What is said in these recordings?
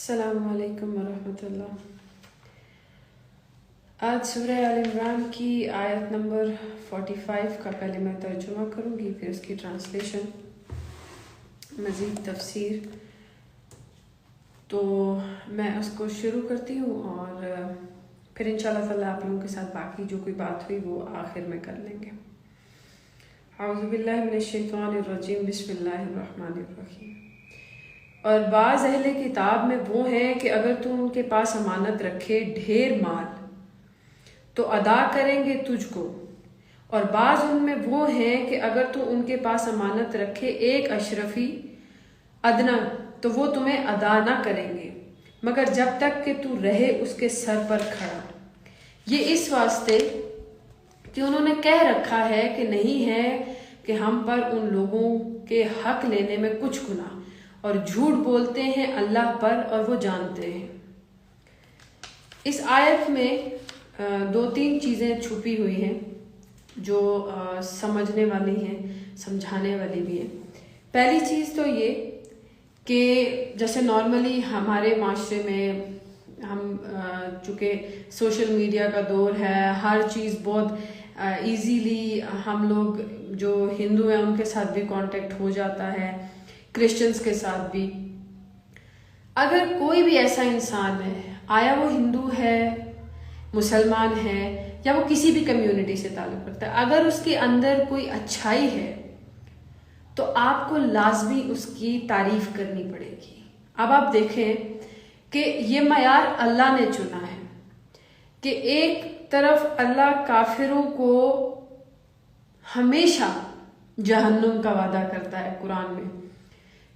السلام علیکم ورحمۃ اللہ۔ آج سورہ آل عمران کی آیت نمبر 45 کا پہلے میں ترجمہ کروں گی، پھر اس کی ٹرانسلیشن، مزید تفسیر۔ تو میں اس کو شروع کرتی ہوں اور پھر انشاءاللہ تعالیٰ آپ لوگوں کے ساتھ باقی جو کوئی بات ہوئی وہ آخر میں کر لیں گے۔ اعوذ باللہ من الشیطان الرجیم، بسم اللہ الرحمن الرحیم۔ اور بعض اہل کتاب میں وہ ہیں کہ اگر تو ان کے پاس امانت رکھے ڈھیر مال تو ادا کریں گے تجھ کو، اور بعض ان میں وہ ہیں کہ اگر تو ان کے پاس امانت رکھے ایک اشرفی ادنا تو وہ تمہیں ادا نہ کریں گے مگر جب تک کہ تو رہے اس کے سر پر کھڑا۔ یہ اس واسطے کہ انہوں نے کہہ رکھا ہے کہ نہیں ہے کہ ہم پر ان لوگوں کے حق لینے میں کچھ گناہ، اور جھوٹ بولتے ہیں اللہ پر اور وہ جانتے ہیں۔ اس آیت میں دو تین چیزیں چھپی ہوئی ہیں جو سمجھنے والی ہیں، سمجھانے والی بھی ہیں۔ پہلی چیز تو یہ کہ جیسے نارملی ہمارے معاشرے میں ہم چونکہ سوشل میڈیا کا دور ہے، ہر چیز بہت ایزیلی ہم لوگ جو ہندو ہیں ان کے ساتھ بھی کانٹیکٹ ہو جاتا ہے، کرسچنز کے ساتھ بھی۔ اگر کوئی بھی ایسا انسان ہے، آیا وہ ہندو ہے، مسلمان ہے، یا وہ کسی بھی کمیونٹی سے تعلق رکھتا ہے، اگر اس کے اندر کوئی اچھائی ہے تو آپ کو لازمی اس کی تعریف کرنی پڑے گی۔ اب آپ دیکھیں کہ یہ معیار اللہ نے چنا ہے کہ ایک طرف اللہ کافروں کو ہمیشہ جہنم کا وعدہ کرتا ہے قرآن میں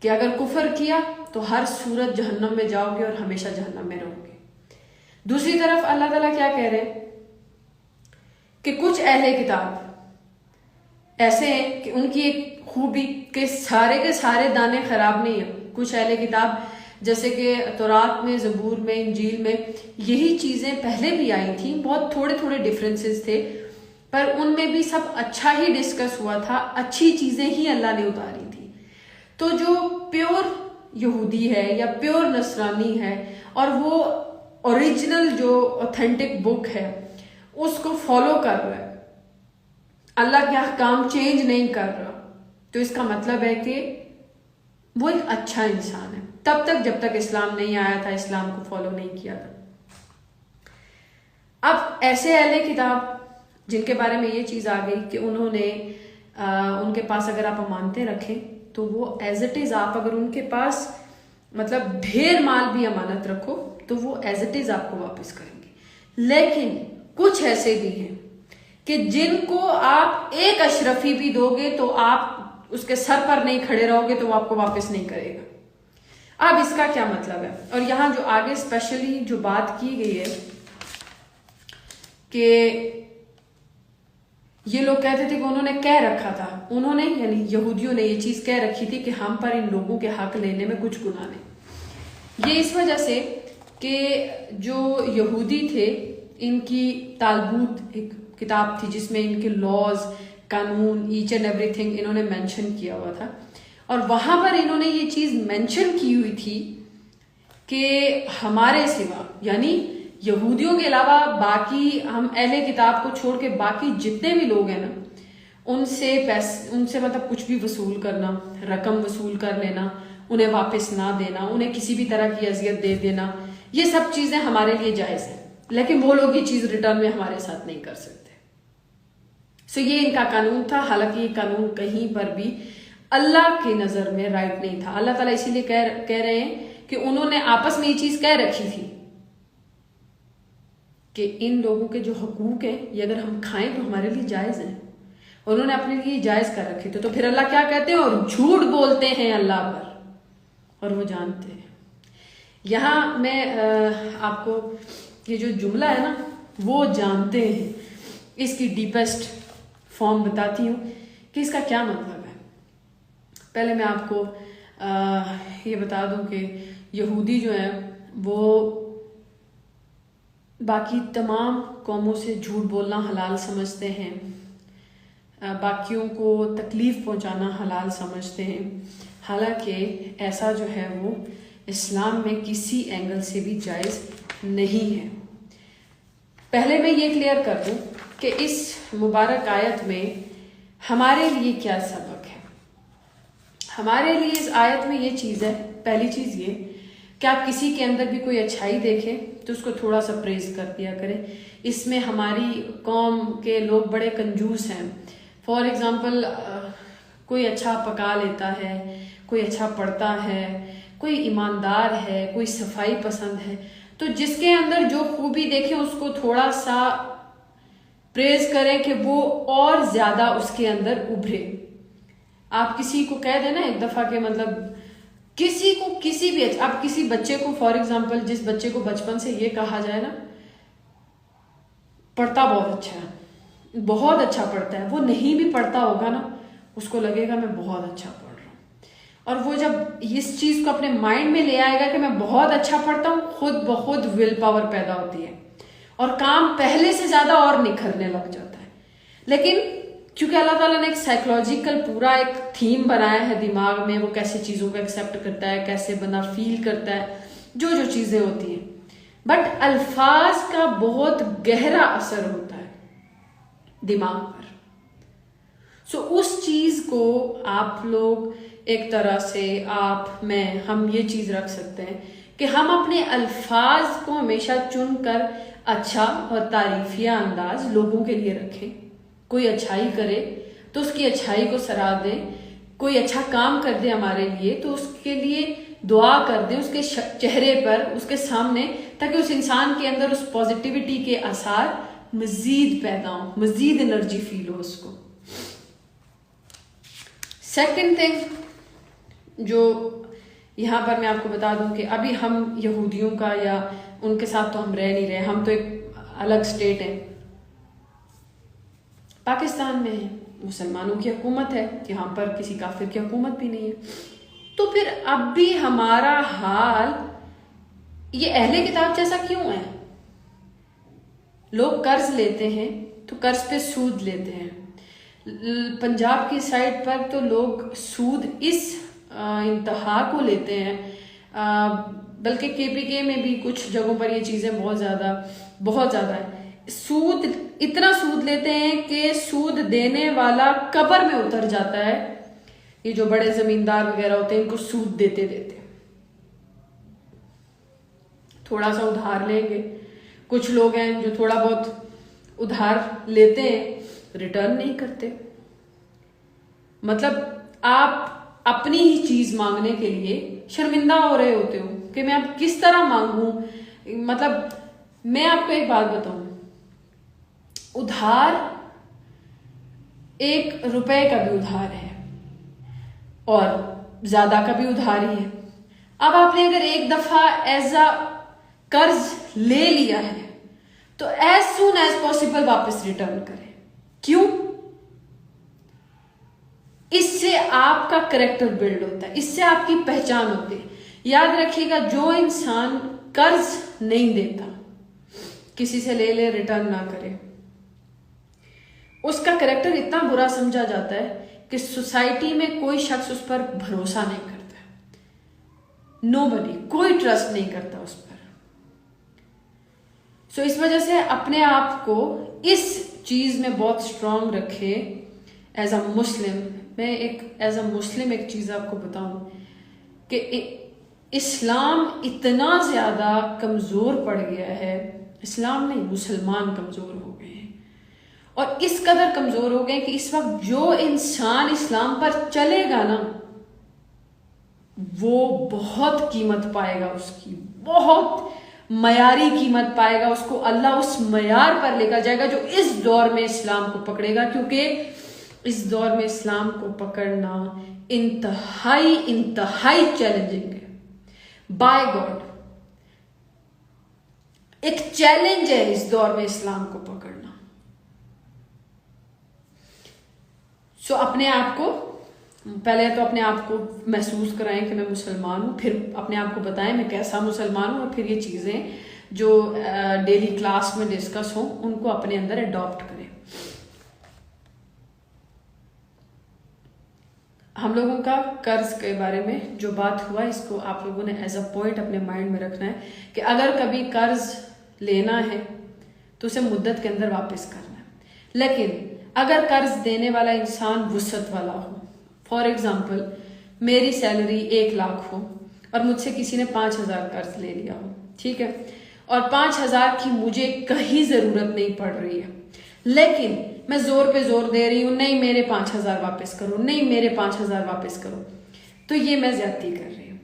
کہ اگر کفر کیا تو ہر صورت جہنم میں جاؤ گے اور ہمیشہ جہنم میں رہو گے۔ دوسری طرف اللہ تعالیٰ کیا کہہ رہے ہیں کہ کچھ اہل کتاب ایسے ہیں کہ ان کی ایک خوبی کے سارے دانے خراب نہیں ہیں۔ کچھ اہل کتاب جیسے کہ تورات میں، زبور میں، انجیل میں یہی چیزیں پہلے بھی آئی تھیں، بہت تھوڑے ڈیفرنسز تھے، پر ان میں بھی سب اچھا ہی ڈسکس ہوا تھا، اچھی چیزیں ہی اللہ نے اتاری تھی۔ تو جو پیور یہودی ہے یا پیور نصرانی ہے اور وہ اوریجنل جو اوتھینٹک بک ہے اس کو فالو کر رہا ہے، اللہ کے احکام چینج نہیں کر رہا، تو اس کا مطلب ہے کہ وہ ایک اچھا انسان ہے، تب تک جب تک اسلام نہیں آیا تھا، اسلام کو فالو نہیں کیا تھا۔ اب ایسے اہل کتاب جن کے بارے میں یہ چیز آ گئی کہ انہوں نے ان کے پاس اگر آپ امانتیں رکھیں تو وہ ایز اٹ از، آپ اگر ان کے پاس مطلب ڈھیر مال بھی امانت رکھو تو وہ ایز اٹ از آپ کو واپس کریں گے۔ لیکن کچھ ایسے بھی ہیں کہ جن کو آپ ایک اشرفی بھی دو گے تو آپ اس کے سر پر نہیں کھڑے رہو گے تو وہ آپ کو واپس نہیں کرے گا۔ اب اس کا کیا مطلب ہے؟ اور یہاں جو آگے اسپیشلی جو بات کی گئی ہے کہ یہ لوگ کہتے تھے کہ انہوں نے کہہ رکھا تھا، انہوں نے یعنی یہودیوں نے یہ چیز کہہ رکھی تھی کہ ہم پر ان لوگوں کے حق لینے میں کچھ گناہ نہیں۔ یہ اس وجہ سے کہ جو یہودی تھے ان کی تالمود ایک کتاب تھی جس میں ان کے لاز، قانون، ایچ اینڈ ایوری تھنگ انہوں نے مینشن کیا ہوا تھا، اور وہاں پر انہوں نے یہ چیز مینشن کی ہوئی تھی کہ ہمارے سوا یعنی یہودیوں کے علاوہ باقی ہم اہل کتاب کو چھوڑ کے باقی جتنے بھی لوگ ہیں نا، ان سے مطلب کچھ بھی وصول کرنا، رقم وصول کر لینا، انہیں واپس نہ دینا، انہیں کسی بھی طرح کی اذیت دے دینا، یہ سب چیزیں ہمارے لیے جائز ہیں، لیکن وہ لوگ یہ چیز ریٹرن میں ہمارے ساتھ نہیں کر سکتے۔ سو یہ ان کا قانون تھا، حالانکہ یہ قانون کہیں پر بھی اللہ کی نظر میں رائٹ نہیں تھا۔ اللہ تعالیٰ اسی لیے کہہ رہے ہیں کہ انہوں نے آپس میں یہ چیز کہہ رکھی تھی کہ ان لوگوں کے جو حقوق ہیں یہ اگر ہم کھائیں تو ہمارے لیے جائز ہیں، اور انہوں نے اپنے لیے جائز کر رکھے تھے۔ تو پھر اللہ کیا کہتے ہیں؟ اور جھوٹ بولتے ہیں اللہ پر اور وہ جانتے ہیں۔ یہاں میں آپ کو یہ جو جملہ ہے نا وہ جانتے ہیں، اس کی ڈیپسٹ فارم بتاتی ہوں کہ اس کا کیا مطلب ہے۔ پہلے میں آپ کو یہ بتا دوں کہ یہودی جو ہیں وہ باقی تمام قوموں سے جھوٹ بولنا حلال سمجھتے ہیں، باقیوں کو تکلیف پہنچانا حلال سمجھتے ہیں، حالانکہ ایسا جو ہے وہ اسلام میں کسی اینگل سے بھی جائز نہیں ہے۔ پہلے میں یہ کلیئر کر دوں کہ اس مبارک آیت میں ہمارے لیے کیا سبق ہے۔ ہمارے لیے اس آیت میں یہ چیز ہے، پہلی چیز یہ کہ آپ کسی کے اندر بھی کوئی اچھائی دیکھیں تو اس کو تھوڑا سا پریز کر دیا کریں۔ اس میں ہماری قوم کے لوگ بڑے کنجوس ہیں۔ فار ایگزامپل کوئی اچھا پکا لیتا ہے، کوئی اچھا پڑھتا ہے، کوئی ایماندار ہے، کوئی صفائی پسند ہے، تو جس کے اندر جو خوبی دیکھیں اس کو تھوڑا سا پریز کریں کہ وہ اور زیادہ اس کے اندر ابھرے۔ آپ کسی کو کہہ دیں نا ایک دفعہ کہ مطلب کسی کو کسی بھی، آپ کسی بچے کو فار ایگزامپل جس بچے کو بچپن سے یہ کہا جائے نا پڑھتا بہت اچھا ہے، بہت اچھا پڑھتا ہے، وہ نہیں بھی پڑھتا ہوگا نا اس کو لگے گا میں بہت اچھا پڑھ رہا ہوں، اور وہ جب اس چیز کو اپنے مائنڈ میں لے آئے گا کہ میں بہت اچھا پڑھتا ہوں، خود بخود ول پاور پیدا ہوتی ہے اور کام پہلے سے زیادہ اور نکھرنے لگ جاتا ہے۔ لیکن کیونکہ اللہ تعالیٰ نے ایک سائیکولوجیکل پورا ایک تھیم بنایا ہے دماغ میں، وہ کیسے چیزوں کو ایکسیپٹ کرتا ہے، کیسے بندہ فیل کرتا ہے، جو جو چیزیں ہوتی ہیں، بٹ الفاظ کا بہت گہرا اثر ہوتا ہے دماغ پر۔ سو اس چیز کو آپ لوگ ایک طرح سے ہم یہ چیز رکھ سکتے ہیں کہ ہم اپنے الفاظ کو ہمیشہ چن کر اچھا اور تعریفیہ انداز لوگوں کے لیے رکھیں۔ کوئی اچھائی کرے تو اس کی اچھائی کو سراہ دیں، کوئی اچھا کام کر دے ہمارے لیے تو اس کے لیے دعا کر دیں اس کے چہرے پر، اس کے سامنے، تاکہ اس انسان کے اندر اس پازیٹیوٹی کے آثار مزید پیدا ہوں، مزید انرجی فیل ہو اس کو۔ سیکنڈ تھنگ جو یہاں پر میں آپ کو بتا دوں کہ ابھی ہم یہودیوں کا یا ان کے ساتھ تو ہم رہ نہیں رہے، ہم تو ایک الگ سٹیٹ ہے، پاکستان میں ہے، مسلمانوں کی حکومت ہے، یہاں پر کسی کافر کی حکومت بھی نہیں ہے، تو پھر اب بھی ہمارا حال یہ اہل کتاب جیسا کیوں ہے؟ لوگ قرض لیتے ہیں تو قرض پہ سود لیتے ہیں۔ پنجاب کی سائڈ پر تو لوگ سود اس انتہا کو لیتے ہیں، بلکہ KPK میں بھی کچھ جگہوں پر یہ چیزیں بہت زیادہ ہیں۔ سود اتنا سود لیتے ہیں کہ سود دینے والا قبر میں اتر جاتا ہے۔ یہ جو بڑے زمیندار وغیرہ ہوتے ہیں ان کو سود دیتے تھوڑا سا ادھار لیں گے، کچھ لوگ ہیں جو تھوڑا بہت ادھار لیتے ہیں ریٹرن نہیں کرتے۔ مطلب آپ اپنی ہی چیز مانگنے کے لیے شرمندہ ہو رہے ہوتے ہو کہ میں اب کس طرح مانگوں۔ مطلب میں آپ کو ایک بات بتاؤں، ادھار 1 روپے کا بھی ادھار ہے اور زیادہ کا بھی ادھار ہی ہے۔ اب آپ نے اگر ایک دفعہ ایزا قرض لے لیا ہے تو ایز سون ایز پاسبل واپس ریٹرن کریں۔ کیوں؟ اس سے آپ کا کریکٹر بلڈ ہوتا ہے، اس سے آپ کی پہچان ہوتی ہے۔ یاد رکھیے گا جو انسان قرض نہیں دیتا، کسی سے لے لے ریٹرن نہ کرے، اس کا کریکٹر اتنا برا سمجھا جاتا ہے کہ سوسائٹی میں کوئی شخص اس پر بھروسہ نہیں کرتا، نوبڈی، کوئی ٹرسٹ نہیں کرتا اس پر۔ سو اس وجہ سے اپنے آپ کو اس چیز میں بہت اسٹرانگ رکھے ایز اے مسلم۔ میں ایز اے مسلم ایک چیز آپ کو بتاؤں کہ اسلام اتنا زیادہ کمزور پڑ گیا ہے، اسلام نہیں مسلمان کمزور ہو گئے ہیں، اور اس قدر کمزور ہو گئے کہ اس وقت جو انسان اسلام پر چلے گا نا وہ بہت قیمت پائے گا، اس کی بہت معیاری قیمت پائے گا، اس کو اللہ اس معیار پر لے کر جائے گا جو اس دور میں اسلام کو پکڑے گا، کیونکہ اس دور میں اسلام کو پکڑنا انتہائی چیلنجنگ ہے۔ بائی گاڈ ایک چیلنج ہے اس دور میں اسلام کو پکڑنا۔ سو اپنے آپ کو پہلے تو اپنے آپ کو محسوس کرائیں کہ میں مسلمان ہوں، پھر اپنے آپ کو بتائیں میں کیسا مسلمان ہوں، اور پھر یہ چیزیں جو ڈیلی کلاس میں ڈسکس ہوں ان کو اپنے اندر اڈاپٹ کریں۔ ہم لوگوں کا قرض کے بارے میں جو بات ہوا اس کو آپ لوگوں نے ایز اے پوائنٹ اپنے مائنڈ میں رکھنا ہے کہ اگر کبھی قرض لینا ہے تو اسے مدت کے اندر واپس کرنا ہے. لیکن اگر قرض دینے والا انسان وسعت والا ہو، فار ایگزامپل میری سیلری 1 لاکھ ہو اور مجھ سے کسی نے 5,000 قرض لے لیا ہو، ٹھیک ہے، اور 5,000 کی مجھے کہیں ضرورت نہیں پڑ رہی ہے، لیکن میں زور پہ زور دے رہی ہوں نہیں میرے 5,000 واپس کرو، نہیں میرے 5,000 واپس کرو، تو یہ میں زیادتی کر رہی ہوں.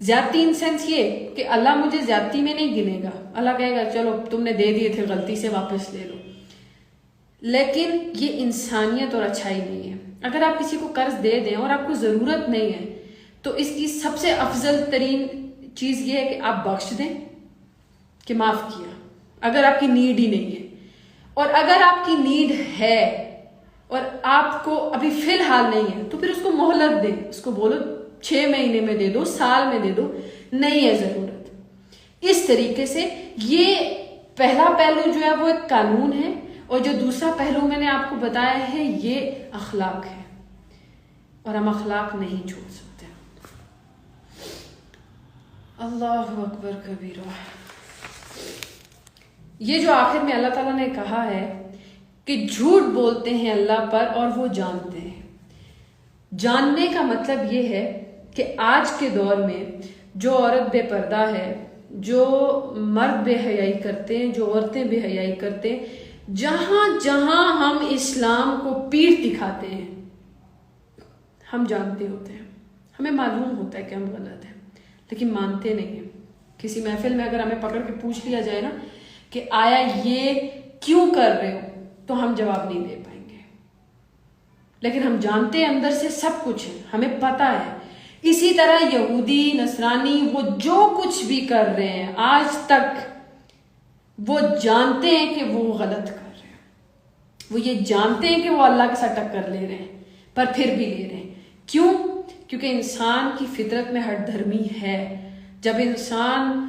زیادتی ان سینس یہ کہ اللہ مجھے زیادتی میں نہیں گنے گا، اللہ کہے گا چلو تم نے دے دیے تھے غلطی سے واپس لے لو. لیکن یہ انسانیت اور اچھائی نہیں ہے. اگر آپ کسی کو قرض دے دیں اور آپ کو ضرورت نہیں ہے تو اس کی سب سے افضل ترین چیز یہ ہے کہ آپ بخش دیں کہ معاف کیا، اگر آپ کی نیڈ ہی نہیں ہے. اور اگر آپ کی نیڈ ہے اور آپ کو ابھی فی الحال نہیں ہے تو پھر اس کو مہلت دیں، اس کو بولو 6 مہینے میں دے دو، سال میں دے دو، نہیں ہے ضرورت. اس طریقے سے یہ پہلا پہلو جو ہے وہ ایک قانون ہے، اور جو دوسرا پہلو میں نے آپ کو بتایا ہے یہ اخلاق ہے، اور ہم اخلاق نہیں چھوڑ سکتے. اللہ اکبر کبیرہ. یہ جو آخر میں اللہ تعالیٰ نے کہا ہے کہ جھوٹ بولتے ہیں اللہ پر اور وہ جانتے ہیں. جاننے کا مطلب یہ ہے کہ آج کے دور میں جو عورت بے پردہ ہے، جو مرد بے حیائی کرتے ہیں، جو عورتیں بے حیائی کرتے ہیں، جہاں جہاں ہم اسلام کو پیٹھ دکھاتے ہیں ہم جانتے ہوتے ہیں، ہمیں معلوم ہوتا ہے کہ ہم غلط ہیں لیکن مانتے نہیں ہیں. کسی محفل میں اگر ہمیں پکڑ کے پوچھ لیا جائے نا کہ آیا یہ کیوں کر رہے ہو تو ہم جواب نہیں دے پائیں گے، لیکن ہم جانتے ہیں اندر سے سب کچھ ہے، ہمیں پتہ ہے. اسی طرح یہودی نصرانی وہ جو کچھ بھی کر رہے ہیں آج تک وہ جانتے ہیں کہ وہ غلط کر رہے ہیں، وہ یہ جانتے ہیں کہ وہ اللہ کے ساتھ ٹکر لے رہے ہیں پر پھر بھی لے رہے ہیں. کیوں؟ کیونکہ انسان کی فطرت میں ہٹ دھرمی ہے. جب انسان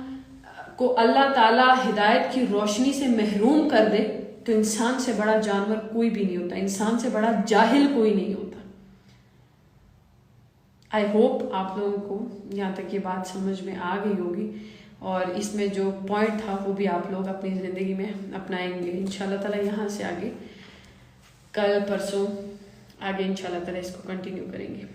کو اللہ تعالیٰ ہدایت کی روشنی سے محروم کر دے تو انسان سے بڑا جانور کوئی بھی نہیں ہوتا، انسان سے بڑا جاہل کوئی نہیں ہوتا. آئی ہوپ آپ لوگوں کو یہاں تک یہ بات سمجھ میں آ گئی ہوگی، اور اس میں جو پوائنٹ تھا وہ بھی آپ لوگ اپنی زندگی میں اپنائیں گے انشاءاللہ تعالیٰ. یہاں سے آگے کل پرسوں آگے انشاءاللہ تعالیٰ اس کو کنٹینیو کریں گے.